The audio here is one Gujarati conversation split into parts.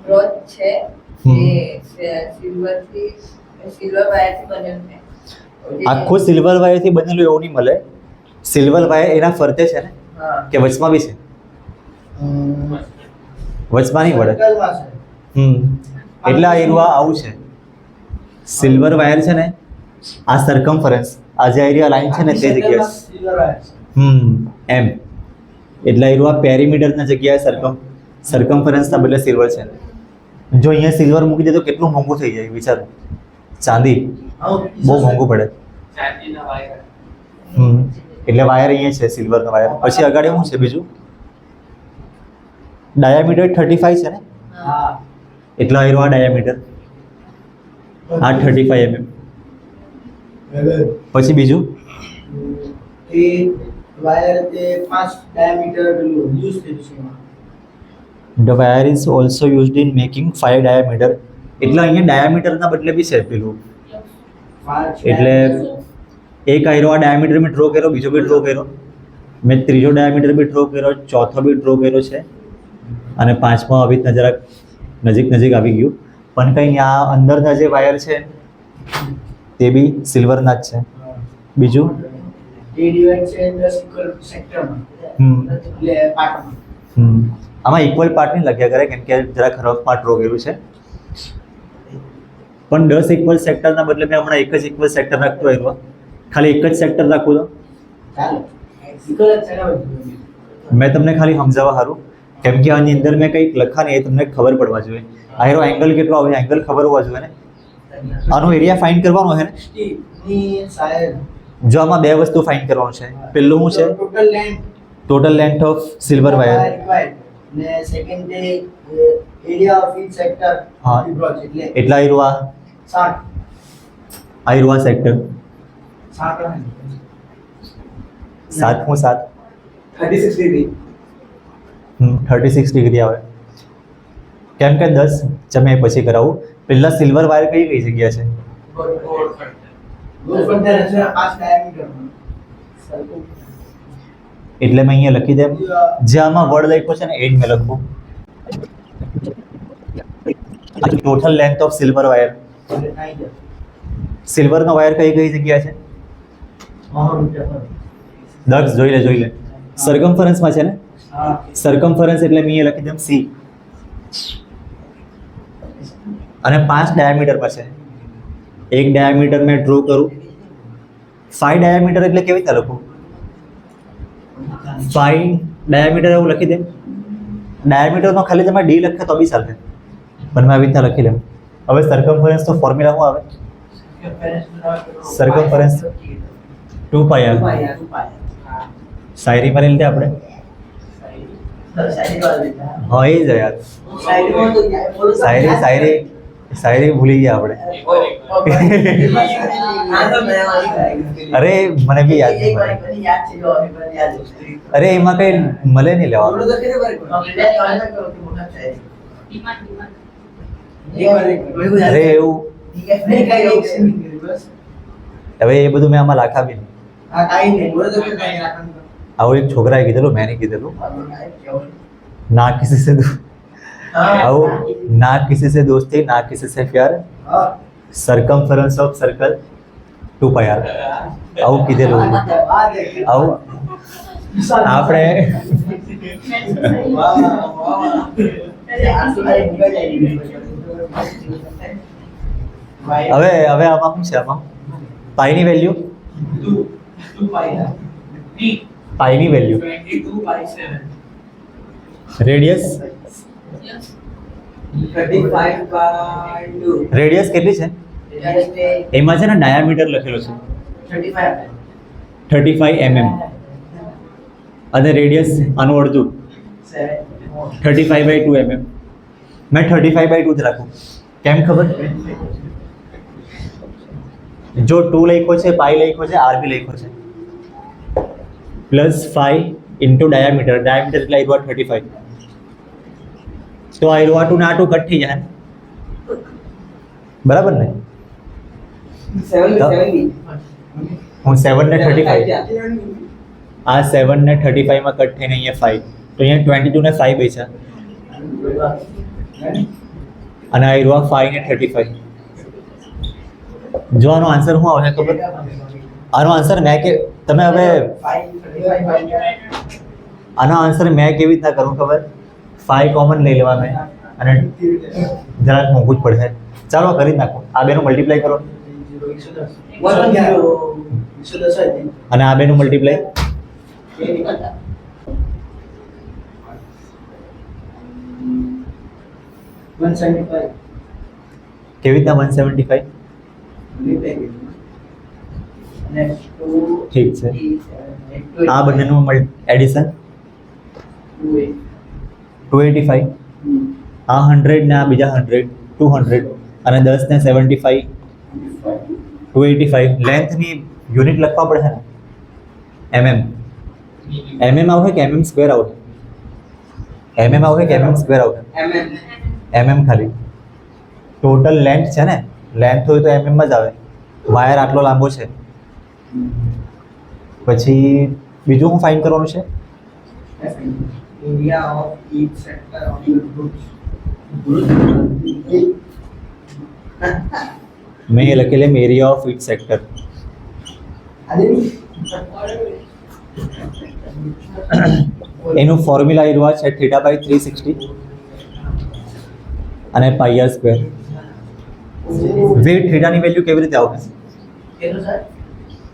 બ્રોચ છે એ સિલ્વર વાયરથી બનેલું છે. આખું સિલ્વર વાયરથી બનેલું એવું નહીં મળે. સિલ્વર વાયર એના ફરતે છે ને કે વચમાં બી છે? વચમાં નહીં પડે. એટલે આ એરિયા આવું છે. સિલ્વર વાયર છે ને આ સરકમફરન્સ, આ જે એરિયા લાઈન છે ને તે જગ્યાએ એમ. એટલે એરિયા પેરીમીટરના જગ્યાએ સરકમફરન્સના બદલે સિલ્વર છે. જો અહીંયા સિલ્વર મૂકી દે તો કેટલું મોંઘું થઈ જાય વિચારો. ચાંદી બહુ મોંઘું પડે. એટલે વાયર અહીંયા છે, સિલ્વરનો વાયર. પછી આગળ શું છે બીજું? ડાયામીટર 35 છે ને, એટલા એરિયા ડાયામીટર આ 35 mm. પછી બીજું એ વાયર તે 5 ડાયામીટર યુઝ થઈ છે. The wire is also used in making 5 diameter. એટલે અહીંયા ડાયામીટરના બદલે બી છે પેલું. એટલે એક આયરો આ ડાયામીટર મેં ડ્રો કર્યો, બીજો બી ડ્રો કર્યો, મેં ત્રીજો ડાયામીટર બી ડ્રો કર્યો, ચોથો બી ડ્રો કર્યો છે, અને પાંચમો આવી રીતના જરાક નજીક આવી ગયું. પણ કંઈ નહીં, આ અંદરના જે વાયર છે તે બી સિલ્વરના જ છે. બીજું એ ડિવાઇડ છે 10 ઇક્વલ સેક્ટરમાં. એટલે પાર્ટમાં. આમાં ઇક્વલ પાર્ટ નહીં લખ્યા કરે કેમ કે જરાક રફમાં ડ્રો કર્યું છે. પણ 10 ઇક્વલ સેક્ટરના બદલે મેં હમણાં એક જ ઇક્વલ સેક્ટર રાખતો આવ્યો. ખાલી એક જ સેક્ટર રાખું તો ચાલો ઇક્વલ સેક્ટર. મેં તમને ખાલી સમજાવવા સારું, કેમ કે આની અંદર મેં કંઈક લખા નહીં એ તમને ખબર પડવા જોઈએ. આનો એંગલ કેટલો આવે એંગલ ખબર હોવા જોઈએ ને. આનો એરિયા ફાઇન્ડ કરવાનો છે ને. જો આમાં બે વસ્તુ ફાઇન્ડ કરવાનું છે. પહેલું શું છે? Total length of silver wire. ને સેકન્ડ છે એરિયા ઓફ ઈચ સેક્ટર. હા, એટલા આયરુઆ 60 આયરુઆ સેક્ટર 60 7 36 ડિગ્રી. 36 ડિગ્રી આવે. કેમ કે 10 ચમે પછી કરાવું. પહેલા સિલ્વર વાયર કઈ જગ્યા છે? એટલે મેં અહીંયા લખી દે. જે આમાં વર્ડ લખ્યો છે ને એ જ મેં લખું. Total length of silver wire. સિલ્વરનો વાયર કઈ જગ્યા છે? દક્ષ જોઈ લે સરકમફરન્સમાં છે ને. સરકમફરન્સ એટલે મેં અહીંયા લખી દઉં C. અને 5 ડાયામીટરમાં છે. એક ડાયામીટર મેં ડ્રો કરું. 5 ડાયામીટર એટલે કેવી રીતે લખું? 5 ડાયામીટર એવું લખી દે. ડાયામીટરમાં ખાલી તમે D લખે તો બી ચાલે, પણ મેં આવી રીતના લખી લઉં. હવે સરકમફરન્સ તો ફોર્મ્યુલા શું આવે? Circumference 2πr. શાયરીમાં લઈ લીધે આપણે. હા એ જ યાર, શાયરી ભૂલી ગયા આપણે. અરે મને બી યાદ નહીં મળે. અરે એમાં કઈ મળે નહીં લેવાનું. અરે એવું હવે એ બધું મેં આમાં લાખા બી નહીં. આવું એક છોકરાએ કીધેલું, મેં નહીં કીધેલું. ના કિસી સે આવું ના કિસી સે દોસ્તી ના કિસી સે પ્યાર, સરકમફરન્સ ઓફ સર્કલ 2πr. આવું કીધેલું. આવું આપણે હવે આમાં શું છે? આમાં પાઈની વેલ્યુ, પાઈની વેલ્યુ, રેડિયસ રેડિયસ કેટલી છે? એમાં છે ને ડાયામીટર લખેલો છે 35 mm, અને રેડિયસ આનું અડધું 35/2 mm. મેં 35/2 જ રાખું. કેમ ખબર? જો 2 લખ્યો છે, પાઈ લખ્યો છે, આર બી લખ્યો છે, +5 ઇન્ટુ ડાયામીટર. ડાયામીટર એટલે આવ્યો 35. તો આ 2 ને આ 2 કટ થઈ જાય, બરાબર ને? હું 7 ને 35, આ 7 ને 35 માં કટ થઈને અહીંયા 5, તો અહીંયા 22 ને 5 બચ્યા. અને આ રહ્યો 5 ને 35. જો આનો આન્સર શું આવશે ખબર? આનો આન્સર મેં કે તમે હવે આનો આન્સર મેં કેવી રીતના કરું ખબર? 5 કોમન લઈ લેવાનું અને જરાક મોંઘું જ પડશે. ચાલો કરી જ નાખો. આ બેનું મલ્ટીપ્લાય કરો અને આ બેનું મલ્ટીપ્લાય. કેવી રીતના 175? ઠીક છે. આ બંનેનું એડિશન 285. આ 100 ને આ બીજા 100 200 અને 10 ને 75 285. લેન્થની યુનિટ લખવા પડે ને mm આવશે કે mm સ્ક્વેર આવશે? mm આવશે કે mm સ્ક્વેર આવશે? mm ખાલી. ટોટલ લેન્થ છે ને, લેન્થ હોય તો mm જ આવે. વાયર આટલો લાંબો છે. પછી બીજું હું ફાઇન્ડ કરવાનું છે? Area of each sector of your group. મેં એ લખેલું એરિયા ઓફ ઈચ સેક્ટર. એનું ફોર્મ્યુલા એ છે θ/360 અને πr સ્ક્વેર. વેટ થીટાની વેલ્યુ કેવી રીતે આવશે?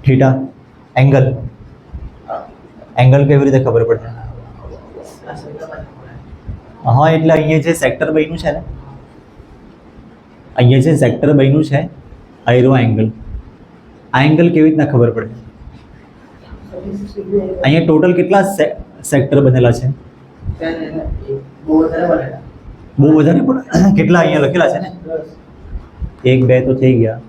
થીટા એંગલ કેવી રીતે ખબર પડે? હા, એટલે અહીંયા જે સેક્ટર બન્યું છે ને, અહીંયા જે સેક્ટર બન્યું છે આયરો એંગલ, આ એંગલ કેવી રીતના ખબર પડે? અહીંયા ટોટલ કેટલા સેક્ટર બનેલા છે? બહુ વધારે પણ કેટલા અહીંયા લખેલા છે ને? 1 2 તો થઈ ગયા.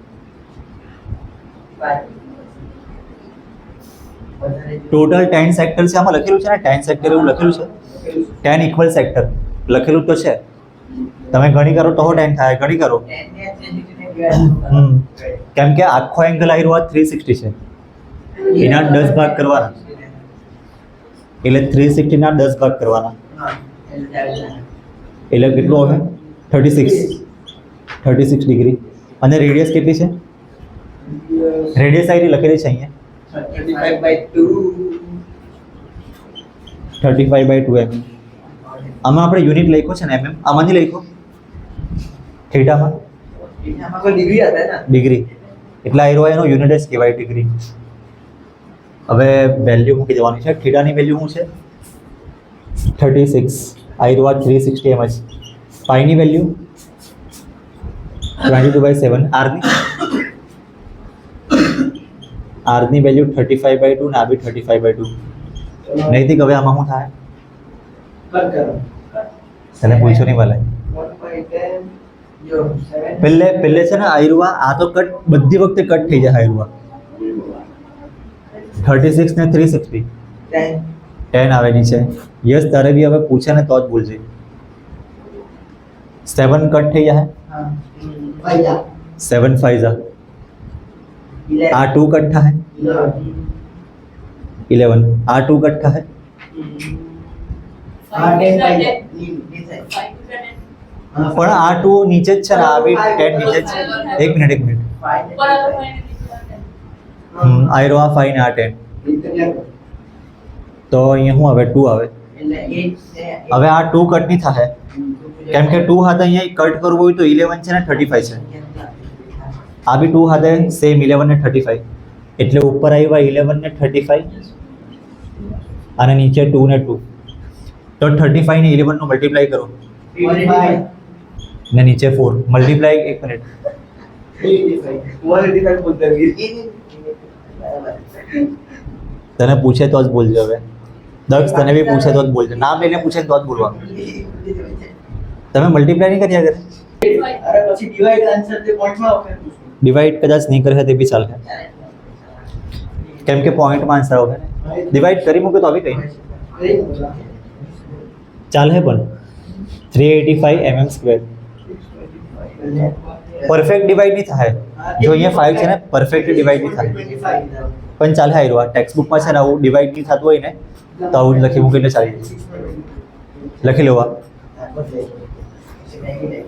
ટોટલ 10 સેક્ટર છે. આમાં લખેલું છે ને 10 સેક્ટર એવું લખેલું છે. 10 ઇક્વલ સેક્ટર લખેલું તો છે. તમે ગણી કરો તો 10 થાય. ગણી કરો. કેમ કે આખો એંગલ આવ્યો 360 છે. એના 10 ભાગ કરવાના, એટલે 360 ના 10 ભાગ કરવાના, એટલે કેટલું આવે? 36 ડિગ્રી. અને રેડિયસ કેટલી છે? રેડિયસ આઈ લખેલી છે અહીંયા 35/2 mm. આમાં આપણે યુનિટ લખ્યો છે ને mm, આમાં નહીં લખ્યો થીટામાં ડિગ્રી, એટલે આયરો એનો યુનિટ જ કહેવાય ડિગ્રી. હવે વેલ્યુ મૂકી દેવાની છે. થીટાની વેલ્યુ શું છે? 36. આયરો 360 mm. પાઈની વેલ્યુ 22/7. આરની વેલ્યુ 35/2 ને આ બી 35/2. નહીંથી હવે આમાં શું થાય? તને પૂછો નહીં ભલે. પહેલે છે ને આયરુઆ આ તો કટ બધી વખતે કટ થઈ જાય. આયરુઆ 36 ને 360 10 આવે નીચે. યસ, તારે બી હવે પૂછે ને તો જ બોલજે. 7 કટ થઈ જાય. 7 5 આ 2 કટ થાય 11. આ 2 કટ થાય પણ આ 2 નીચે જ છે ને, આ બી 10 નીચે જ છે. એક મિનિટ આયરો આ 5 ને આ 10. તો અહીંયા શું આવે? 2 આવે. હવે આ 2 કટ નહીં થાય કેમ કે 2 હાથે અહીંયા કટ કરવું હોય તો 11 છે ને 35 છે. આ બી 2 હાથે સેમ 11 ને 35, એટલે ઉપર આવ્યા 11 ને 35 અને નીચે 2 ને 2. તો 35 ને 11 નો મલ્ટીપ્લાય કરો ને નીચે 4 મલ્ટીપ્લાય. એક મિનિટ, તને પૂછે તો જ બોલજો. હવે દક્ષ તને બી પૂછે તો જ બોલજો. નામ લઈને પૂછે તો જ બોલવાનું. તમે મલ્ટીપ્લાય નહીં કર્યા કરે? ડિવાઈડ કદાચ નહીં કરે તે બી ચાલે, કેમ કે પોઈન્ટમાં આન્સર આવે. ડિવાઈડ કરી મૂકે તો આવી કંઈ ચાલે. પણ 385 mm સ્ક્વેર પરફેક્ટ ડિવાઈડ નહીં થાય. જો અહીંયા 5 છે ને પરફેક્ટ ડિવાઈડ નહીં થાય પણ ચાલે. આયરો આ ટેક્સ્ટ બુકમાં છે ને આવું ડિવાઈડ નહીં થતું હોય ને તો આવું જ લખી મૂકે એટલે ચાલી જાય. લખી લેવા બદલાઈ ગયું. પછી મેગી